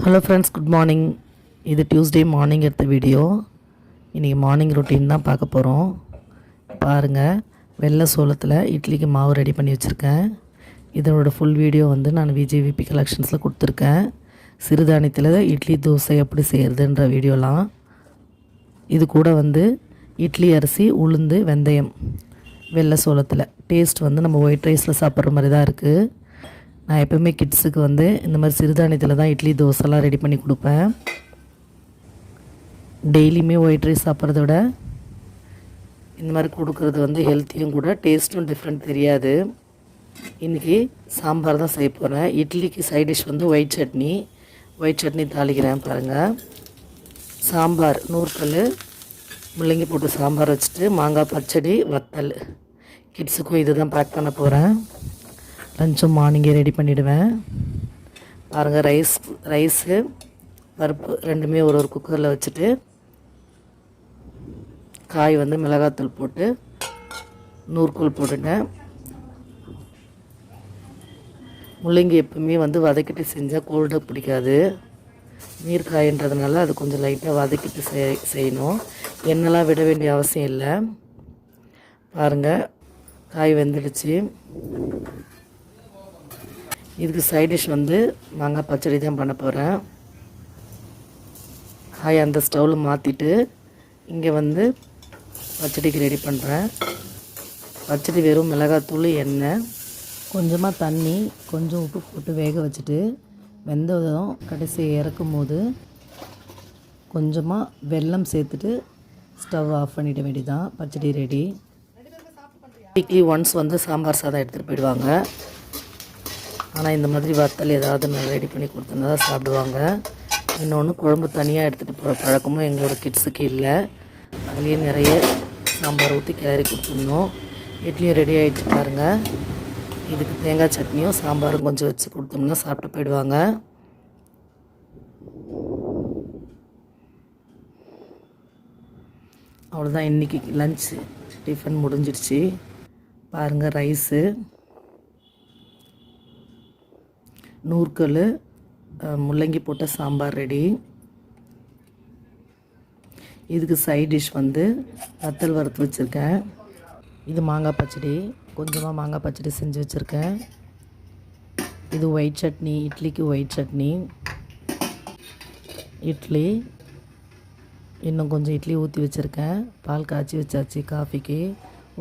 Hello friends, good morning. இது Tuesday morning எடுத்த video. இன்றைக்கி மார்னிங் ரொட்டீன் தான் பார்க்க போகிறோம். பாருங்கள், வெள்ளை சோளத்தில் இட்லிக்கு மாவு ரெடி பண்ணி வச்சுருக்கேன். இதனோட ஃபுல் வீடியோ நான் விஜேவிபி கலெக்ஷன்ஸில் கொடுத்துருக்கேன். சிறுதானியத்தில் இட்லி தோசை எப்படி செய்கிறதுன்ற வீடியோலாம். இது கூட இட்லி அரிசி, உளுந்து, வெந்தயம், வெள்ளை சோளத்தில் டேஸ்ட் நம்ம ஒயிட் ரைஸில் சாப்பிட்ற மாதிரி தான் இருக்குது. நான் எப்போவுமே கிட்ஸுக்கு இந்த மாதிரி சிறுதானியத்தில் தான் இட்லி தோசைலாம் ரெடி பண்ணி கொடுப்பேன். டெய்லியுமே ஒயிட் ரைஸ் சாப்பிட்றத விட இந்த மாதிரி கொடுக்குறது ஹெல்த்தியும் கூட, டேஸ்ட்டும் டிஃப்ரெண்ட் தெரியாது. இன்றைக்கி சாம்பார் தான் செய்ய போகிறேன். இட்லிக்கு சைட் டிஷ் ஒயிட் சட்னி தாளிக்கிறேன். பாருங்கள், சாம்பார் நூற்கல் முள்ளங்கி போட்டு சாம்பார் வச்சுட்டு மாங்காய் பச்சடி வத்தல். கிட்ஸுக்கும் இது தான் பேக் பண்ண போகிறேன். லஞ்சும் மார்னிங்கே ரெடி பண்ணிவிடுவேன். பாருங்கள், ரைஸு பருப்பு ரெண்டுமே ஒரு குக்கரில் வச்சுட்டு காய் மிளகாத்தூள் போட்டு நூற்கோல் போட்டுட்டேன். முள்ளங்கி எப்பவுமே வதக்கிட்டு செஞ்சால் கோல்டாக பிடிக்காது. நீர்க்காயன்றதுனால அது கொஞ்சம் லைட்டாக வதக்கிட்டு செய்யணும். எண்ணெய்லாம் விட வேண்டிய அவசியம் இல்லை. பாருங்கள், காய் வெந்துடுச்சு. இதுக்கு சைட் டிஷ் மாங்காய் பச்சடி தான் பண்ண போகிறேன். காய் அந்த ஸ்டவ்வில் மாற்றிட்டு இங்கே பச்சடிக்கு ரெடி பண்ணுறேன். பச்சடி வெறும் மிளகாத்தூள், எண்ணெய், கொஞ்சமாக தண்ணி, கொஞ்சம் உப்பு போட்டு வேக வச்சுட்டு வெந்ததும் கடைசி இறக்கும் போது கொஞ்சமாக வெல்லம் சேர்த்துட்டு ஸ்டவ் ஆஃப் பண்ணிட வேண்டியதான். பச்சடி ரெடி. வீக்லி ஒன்ஸ் சாம்பார் சாதம் எடுத்துகிட்டு போயிடுவாங்க. ஆனால் இந்த மாதிரி வத்தல் ஏதாவது நான் ரெடி பண்ணி கொடுத்தோன்னா தான் சாப்பிடுவாங்க. இன்னொன்று, குழம்பு தனியாக எடுத்துகிட்டு போகிற பழக்கமும் எங்களோட கிட்ஸுக்கு இல்லை. அதுலேயே நிறைய சாம்பார் ஊற்றி கிளறி கொடுத்துருந்தோம். இட்லியும் ரெடி ஆகிடுச்சு. பாருங்கள், இதுக்கு தேங்காய் சட்னியும் சாம்பாரும் கொஞ்சம் வச்சு கொடுத்தோம்னா சாப்பிட்டு போயிடுவாங்க. அவ்வளோதான், இன்றைக்கி லன்ச்சு டிஃபன் முடிஞ்சிடுச்சு. பாருங்கள், ரைஸு, நூற்கல், முள்ளங்கி போட்ட சாம்பார் ரெடி. இதுக்கு சைட் டிஷ் வத்தல் வறுத்து வச்சுருக்கேன். இது மாங்காய் பச்சடி, கொஞ்சமாக மாங்காய் பச்சடி செஞ்சு வச்சுருக்கேன். இது ஒயிட் சட்னி, இட்லிக்கு ஒயிட் சட்னி. இட்லி இன்னும் கொஞ்சம் இட்லி ஊற்றி வச்சுருக்கேன். பால் காய்ச்சி வச்சாச்சு காஃபிக்கு.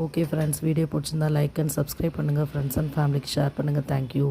ஓகே ஃப்ரெண்ட்ஸ், வீடியோ பிடிச்சிருந்தா லைக் அண்ட் சப்ஸ்கிரைப் பண்ணுங்கள். ஃப்ரெண்ட்ஸ் அண்ட் ஃபேமிலிக்கு ஷேர் பண்ணுங்கள். தேங்க்யூ.